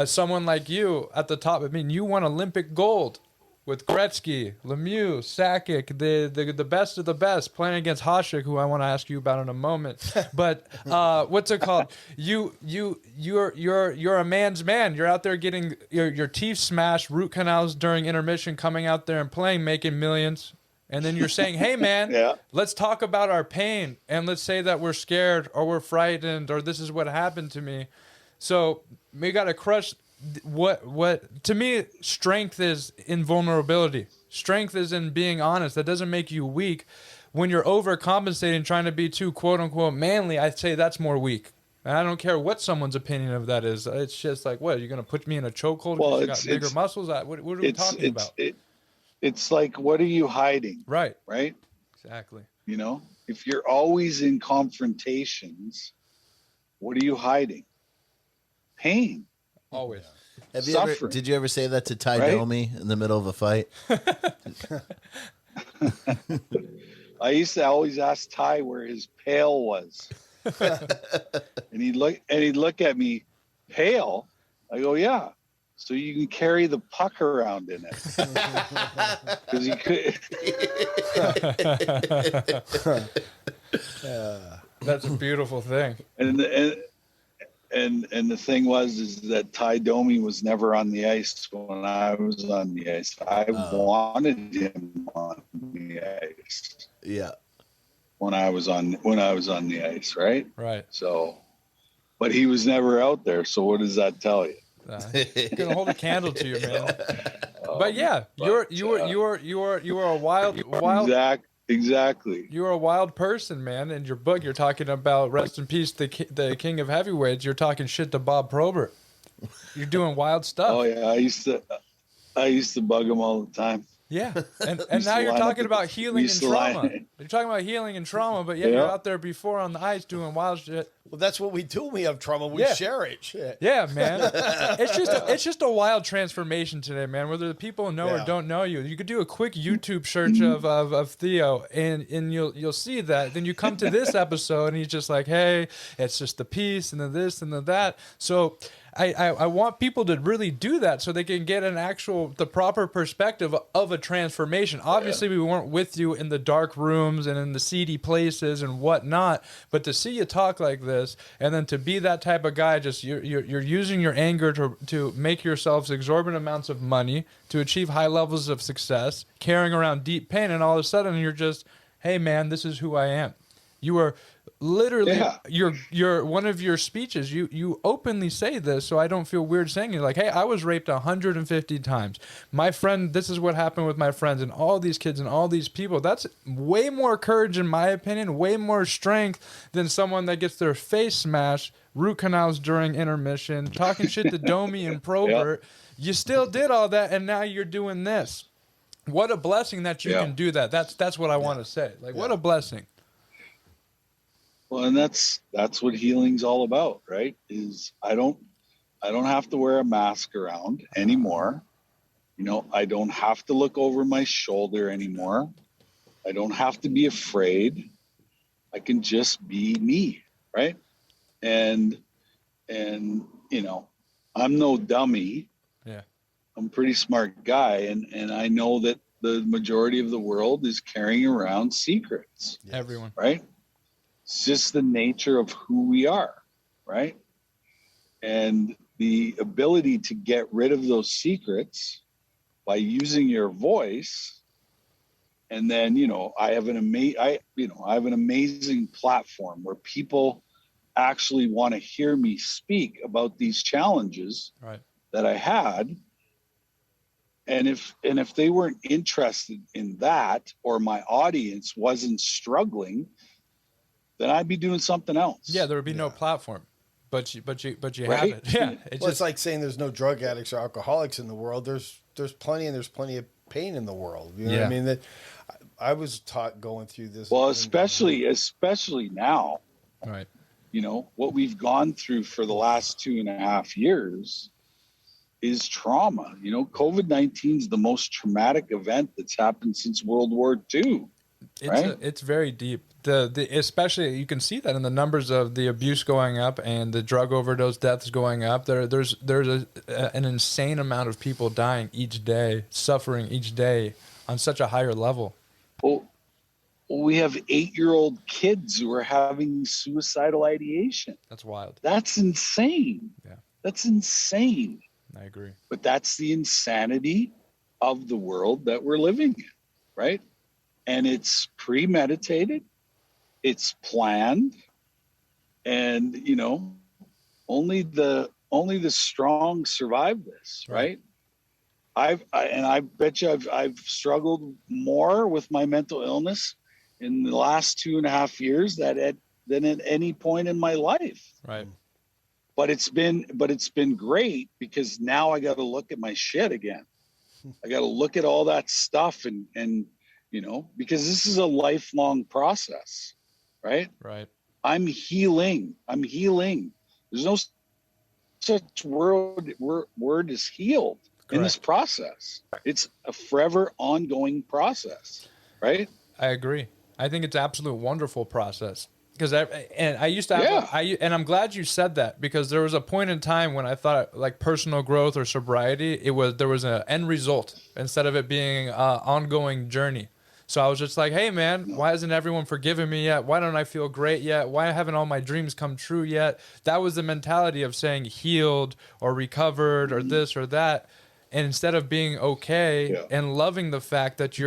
Someone like you at the top, I mean, you won Olympic gold with Gretzky, Lemieux, Sakic, the best of the best, playing against Hasek, who I want to ask you about in a moment. But what's it called? You're a man's man. You're out there getting your teeth smashed, root canals during intermission, coming out there and playing, making millions. And then you're saying, hey, man, Yeah. let's talk about our pain. And let's say that we're scared or we're frightened or this is what happened to me. So we got to crush what to me, strength is in vulnerability. Strength is in being honest. That doesn't make you weak. When you're overcompensating, trying to be too quote unquote manly, I'd say that's more weak. And I don't care what someone's opinion of that is. It's just like, what, you're going to put me in a chokehold because you got bigger muscles? What are we talking about? It's like, what are you hiding? Right. Right. Exactly. You know, if you're always in confrontations, what are you hiding? Pain. Always. Did you ever say that to Ty Right? Domi in the middle of a fight? I used to always ask Ty where his pail was. and he'd look at me, pail? I go, yeah. So you can carry the puck around in it. Because you could. That's a beautiful thing. And the thing is that Ty Domi was never on the ice when I was on the ice. I wanted him on the ice. Yeah. When I was on the ice, right? Right. So, but he was never out there. So what does that tell you? Gonna hold a candle to you, man. But yeah, you were a wild. Exactly. You were a wild person, man. In your book, you're talking about rest in peace, the king of heavyweights. You're talking shit to Bob Probert. You're doing wild stuff. Oh yeah, I used to bug him all the time. Yeah, and now you're talking about healing and trauma. You're talking about healing and trauma, but yet you're out there before on the ice doing wild shit. Well, that's what we do when we have trauma. We share it. Shit. Yeah, man. It's just a wild transformation today, man. Whether the people know or don't know you, you could do a quick YouTube search of Theo, and you'll see that. Then you come to this episode, and he's just like, hey, it's just the peace and the this and the that. So I want people to really do that so they can get the proper perspective of a transformation. Obviously, we weren't with you in the dark rooms and in the seedy places and whatnot, but to see you talk like this and then to be that type of guy, just you're using your anger to make yourselves exorbitant amounts of money, to achieve high levels of success, carrying around deep pain, and all of a sudden you're just, hey man, this is who I am. You are literally your one of your speeches, you openly say this, so I don't feel weird saying it. Like, hey, I was raped 150 times. My friend, this is what happened with my friends and all these kids and all these people. That's way more courage, in my opinion, way more strength than someone that gets their face smashed, root canals during intermission, talking shit to Domi and Probert. You still did all that, and now you're doing this. What a blessing that you can do that. That's what I want to say. Like, what a blessing. Well, and that's what healing's all about, right? Is I don't have to wear a mask around anymore. You know, I don't have to look over my shoulder anymore. I don't have to be afraid. I can just be me, right? And you know, I'm no dummy. Yeah. I'm a pretty smart guy, and I know that the majority of the world is carrying around secrets. Everyone. Right? It's just the nature of who we are, right? And the ability to get rid of those secrets by using your voice. And then, you know, I have an amazing platform where people actually want to hear me speak about these challenges that I had. And if they weren't interested in that, or my audience wasn't struggling, then I'd be doing something else. Yeah, there would be no platform, but you have it. Yeah, it's like saying there's no drug addicts or alcoholics in the world. There's plenty, and there's plenty of pain in the world. You know what I mean? That I was taught going through this. Well, especially now, right? You know what we've gone through for the last 2.5 years is trauma. You know, COVID-19 is the most traumatic event that's happened since World War II. It's very deep. Especially you can see that in the numbers of the abuse going up and the drug overdose deaths going up. There's an insane amount of people dying each day, suffering each day on such a higher level. Well, we have 8-year-old kids who are having suicidal ideation. That's wild. That's insane. Yeah, that's insane. I agree. But that's the insanity of the world that we're living in, right? and it's premeditated, it's planned, and only the strong survive this, right? I bet you I've struggled more with my mental illness in the last 2.5 years than at any point in my life. Right. But it's been great, because now I got to look at my shit again. I got to look at all that stuff and because this is a lifelong process, right? Right. I'm healing. There's no such word as healed. In this process. It's a forever ongoing process, right? I agree. I think it's absolute wonderful process, because I used to have and I'm glad you said that, because there was a point in time when I thought like personal growth or sobriety, there was an end result instead of it being an ongoing journey. So I was just like, hey man, why hasn't everyone forgiven me yet? Why don't I feel great yet? Why haven't all my dreams come true yet? That was the mentality of saying healed or recovered or this or that. And instead of being okay and loving the fact that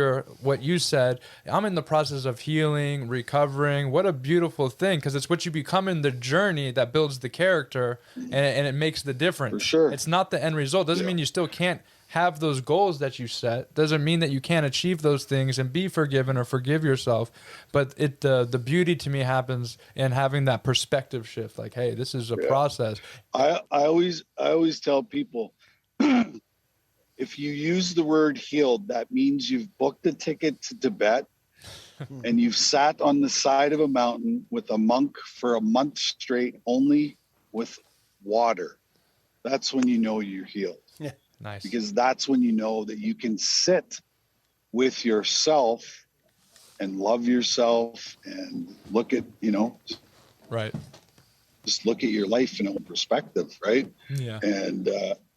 what you said, I'm in the process of healing, recovering. What a beautiful thing, because it's what you become in the journey that builds the character, and it makes the difference. For sure. It's not the end result. Doesn't mean you still can't have those goals that you set. Doesn't mean that you can't achieve those things and be forgiven or forgive yourself. But the beauty to me happens in having that perspective shift. Like, hey, this is a process. I always tell people, if you use the word healed, that means you've booked a ticket to Tibet and you've sat on the side of a mountain with a monk for a month straight, only with water. That's when you know you're healed. Yeah. Nice. Because that's when you know that you can sit with yourself and love yourself and look at, Right. just look at your life in a perspective, right? Yeah.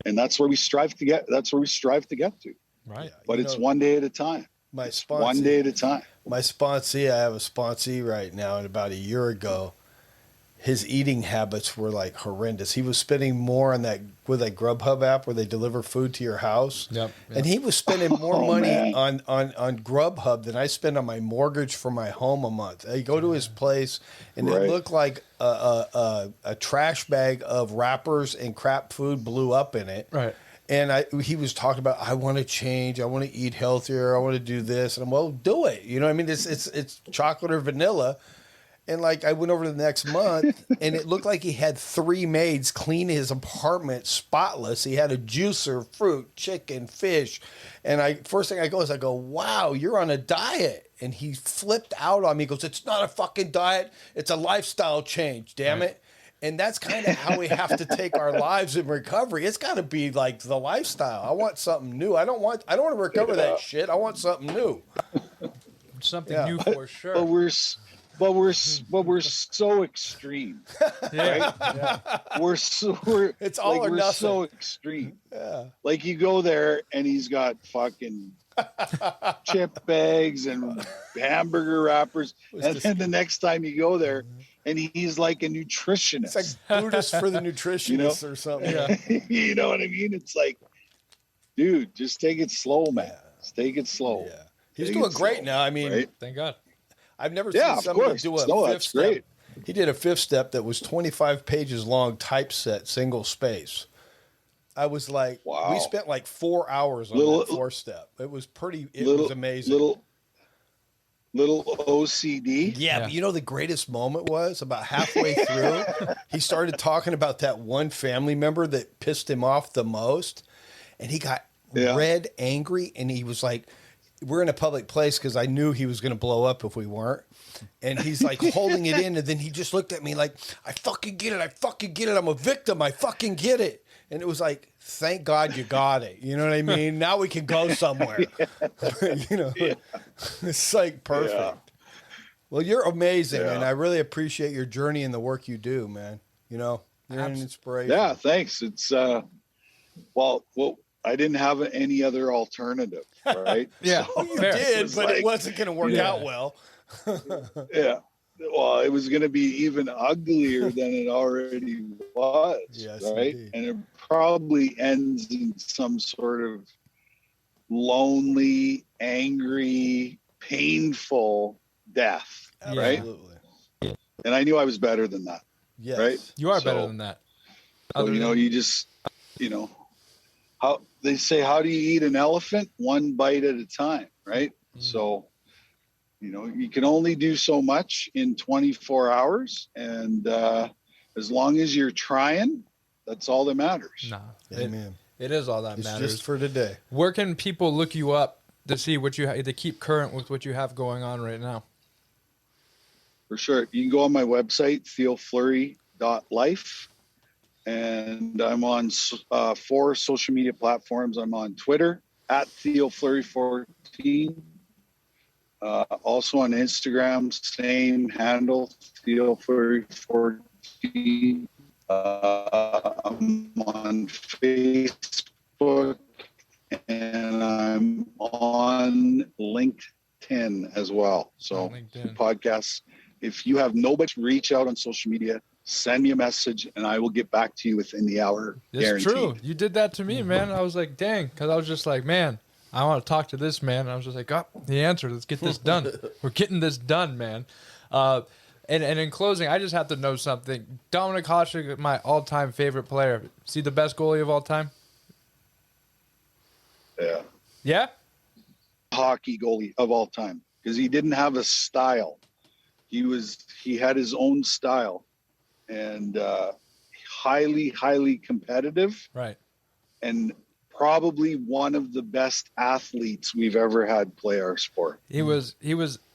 And that's where we strive to get. That's where we strive to get to. Right. But it's one day at a time. My One day at a time. My sponsee, I have a sponsee right now, and about a year ago, his eating habits were like horrendous. He was spending more on that Grubhub app where they deliver food to your house. Yep. And he was spending more money man. on Grubhub than I spend on my mortgage for my home a month. I go to his place, and it looked like a trash bag of wrappers and crap food blew up in it. Right. And he was talking about, I want to change. I want to eat healthier. I want to do this. And I'm, well, do it. You know what I mean? It's chocolate or vanilla. And like, I went over the next month, and it looked like he had 3 maids clean his apartment spotless. He had a juicer, fruit, chicken, fish. And first thing I go, wow, you're on a diet. And he flipped out on me. He goes, it's not a fucking diet. It's a lifestyle change, damn it. And that's kind of how we have to take our lives in recovery. It's got to be like the lifestyle. I want something new. I don't want to recover that shit. I want something new. Something new for sure. But we're so extreme, right? We're it's all or we're nothing. so extreme. Yeah. Like you go there and he's got fucking chip bags and hamburger wrappers, and then the next time you go there, and he's like a nutritionist. It's like Buddhist for the nutritionists or something. Yeah. You know what I mean? It's like, dude, just take it slow, man. Just take it slow. Yeah. He's doing great now. I mean, right? Thank God. I've never seen somebody do a fifth that's step. great. He did a 5th step that was 25 pages long, typeset, single space. I was like, wow. We spent like 4 hours on that 4th step. It was was amazing. Little OCD. Yeah, but you know the greatest moment was about halfway through, he started talking about that one family member that pissed him off the most, and he got red, angry, and he was like, we're in a public place because I knew he was going to blow up if we weren't. And he's like holding it in. And then he just looked at me like, I fucking get it. I fucking get it. I'm a victim. I fucking get it. And it was like, thank God you got it. You know what I mean? Now we can go somewhere. You know, it's like perfect. Yeah. Well, you're amazing. And I really appreciate your journey and the work you do, man. You know, you're an inspiration. Yeah, thanks. It's, well, I didn't have any other alternative, right? Yeah, so you did, but it wasn't going to work out well. Yeah. Well, it was going to be even uglier than it already was, right? Indeed. And it probably ends in some sort of lonely, angry, painful death, right? Absolutely. And I knew I was better than that. Yes. Right? You are So- better than that. So, Other you know, than- you just, how they say, how do you eat an elephant? One bite at a time, right? So, you can only do so much in 24 hours. And as long as you're trying, that's all that matters. Nah, Amen. it is all that It's matters. just for today. Where can people look you up to see what you to keep current with what you have going on right now? For sure. You can go on my website, theofleury.life. And I'm on 4 social media platforms. I'm on Twitter at TheoFleury14. Also on Instagram, same handle, TheoFleury14. I'm on Facebook and I'm on LinkedIn as well. So LinkedIn. podcasts. If you have nobody, reach out on social media. Send me a message and I will get back to you within the hour. It's Guaranteed. true. You did that to me, man. I was like, dang, because I was just like, man, I want to talk to this man. And I was just like, oh, the answer. Let's get this done. We're getting this done, man. And in closing, I just have to know something. Dominic Hasek, my all-time favorite player. See the best goalie of all time? Yeah. Yeah? Hockey goalie of all time because he didn't have a style. He had his own style and highly competitive Right. and probably one of the best athletes we've ever had play our sport. He was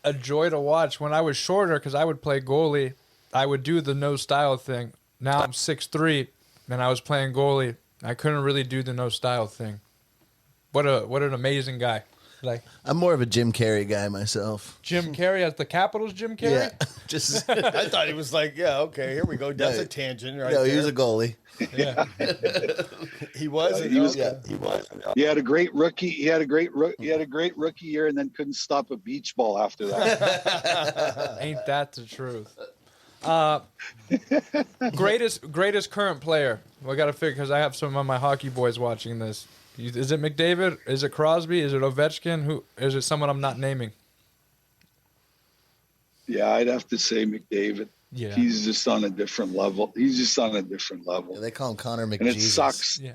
a joy to watch. When I was shorter, because I would play goalie, I would do the no style thing. Now I'm 6'3", and I was playing goalie. I couldn't really do the no style thing. What an amazing guy. Like I'm more of a Jim Carrey guy myself. Jim Carrey as the Capitals, Jim Carrey? Yeah, just I thought he was like, yeah, okay, here we go. That's a tangent, right? no, he was there. a goalie. Yeah. He was. He was- okay. He had a great rookie. He had a great rookie year, and then couldn't stop a beach ball after that. Ain't that the truth? Greatest current player. Well, I got to figure because I have some of my hockey boys watching this. Is it McDavid? Is it Crosby? Is it Ovechkin? Who is it? Someone I'm not naming. Yeah, I'd have to say McDavid. Yeah. He's just on a different level. He's just on a different level. Yeah, they call him Connor McJesus. And it sucks. Yeah.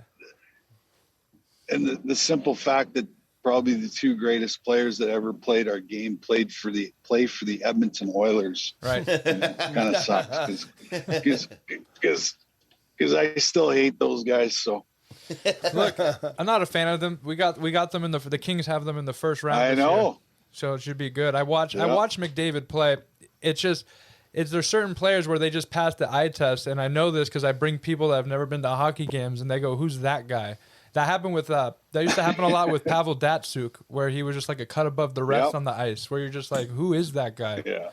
And the simple fact that probably the 2 greatest players that ever played our game play for the Edmonton Oilers. Right. Kind of sucks because I still hate those guys. So Look, I'm not a fan of them. We got them in the Kings have them in the first round. I this know. year, so it should be good. I watch McDavid play. There's certain players where they just pass the eye test, and I know this because I bring people that have never been to hockey games, and they go, "Who's that guy?" That happened with that used to happen a lot with Pavel Datsyuk, where he was just like a cut above the rest Yep. on the ice, where you're just like, "Who is that guy?" Yeah.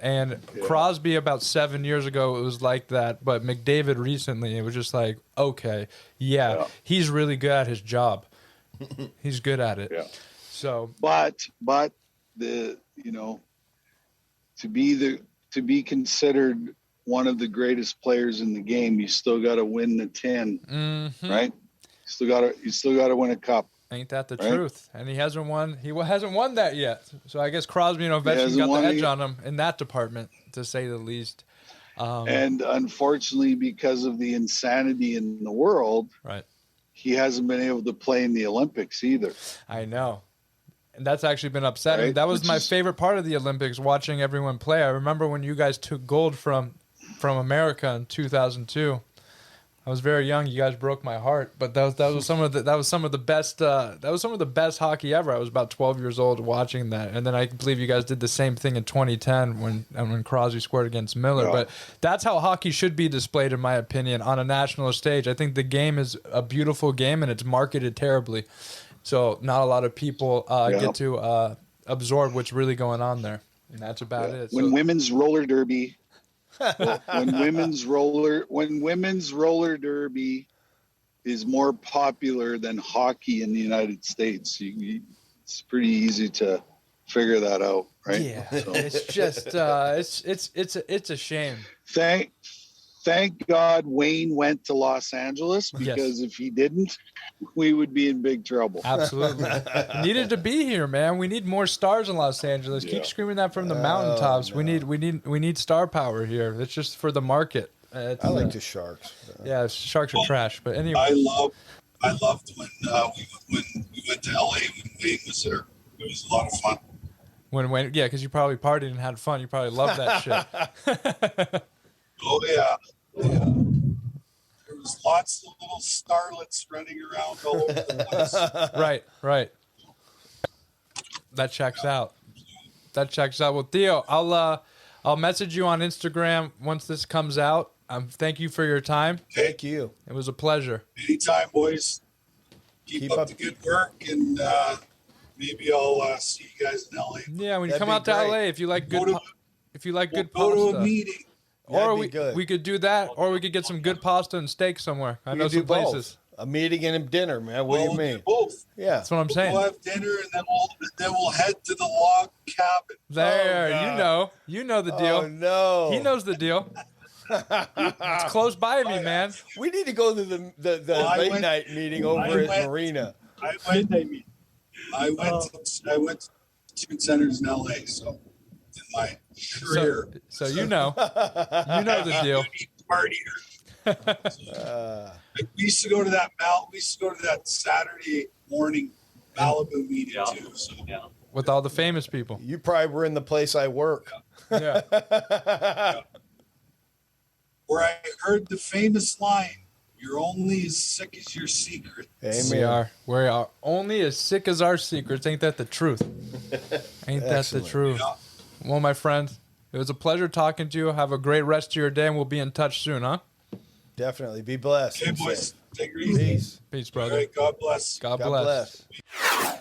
And Crosby about 7 years ago, it was like that. But McDavid recently, it was just like, okay, yeah. He's really good at his job. He's good at it. Yeah. So, But to be considered one of the greatest players in the game, you still got to win the 10, right? You still got to win a cup. ain't that the Right? truth? And he hasn't won. He hasn't won that yet. So I guess Crosby and Ovechkin hasn't got won the edge it. on him in that department, to say the least. And unfortunately, because of the insanity in the world, Right. he hasn't been able to play in the Olympics either. I know. And that's actually been upsetting. Right, That was which my is- favorite part of the Olympics, watching everyone play. I remember when you guys took gold from America in 2002. I was very young. You guys broke my heart, but that was some of the best hockey ever. I was about 12 years old watching that, and then I believe you guys did the same thing in 2010 when Crosby scored against Miller. Yeah. But that's how hockey should be displayed, in my opinion, on a national stage. I think the game is a beautiful game, and it's marketed terribly, so not a lot of people get to absorb what's really going on there, and that's about it. When So- women's roller derby, when women's roller derby is more popular than hockey in the United States, it's pretty easy to figure that out, right? Yeah, So, it's just it's a shame. thank God Wayne went to Los Angeles, because if he didn't, we would be in big trouble. Absolutely. Needed to be here, man. We need more stars in Los Angeles. Yeah. Keep screaming that from the mountaintops. no. We need star power here. It's just for the market. I like the Sharks. Yeah, Sharks are trash. But anyway. I loved when we went to LA when Wayne was there. It was a lot of fun. When yeah, because you probably partied and had fun. You probably loved that shit. Oh yeah. There was lots of little starlets running around all over the place. Right. That checks out. Well, Theo, I'll message you on Instagram once this comes out. Thank you for your time. Thank you. It was a pleasure. Anytime, boys. Keep up the good work, and maybe I'll see you guys in LA. Yeah, when you That'd come be out to great. LA, if you like good, good Go to a pasta, meeting. or That'd be good. we could do that, or we could get some good pasta and steak somewhere. I We know could do some places. both. A meeting and a dinner, man. What do you We'll mean? do both. Yeah. That's what I'm We'll saying. have dinner, and then we'll head to the log cabin. There, God. you know the deal. Oh no. He knows the deal. It's close by me, man. We need to go to the Well, I late went- night meeting I over at went- Marina. I went to two centers in LA, so in my career. So you know the deal. Partier. We used to go to that Saturday morning Malibu meeting too. So With all the famous people. You probably were in the place I work. Yeah. where I heard the famous line, "You're only as sick as your secret." Amen. We are only as sick as our secrets. Ain't that the truth? Ain't that the Excellent. truth? Yeah. Well, my friends, it was a pleasure talking to you. Have a great rest of your day, and we'll be in touch soon, huh? Definitely. Be blessed. Okay, boys, take it easy. Peace. Peace, All brother. right, God bless. God God bless. bless.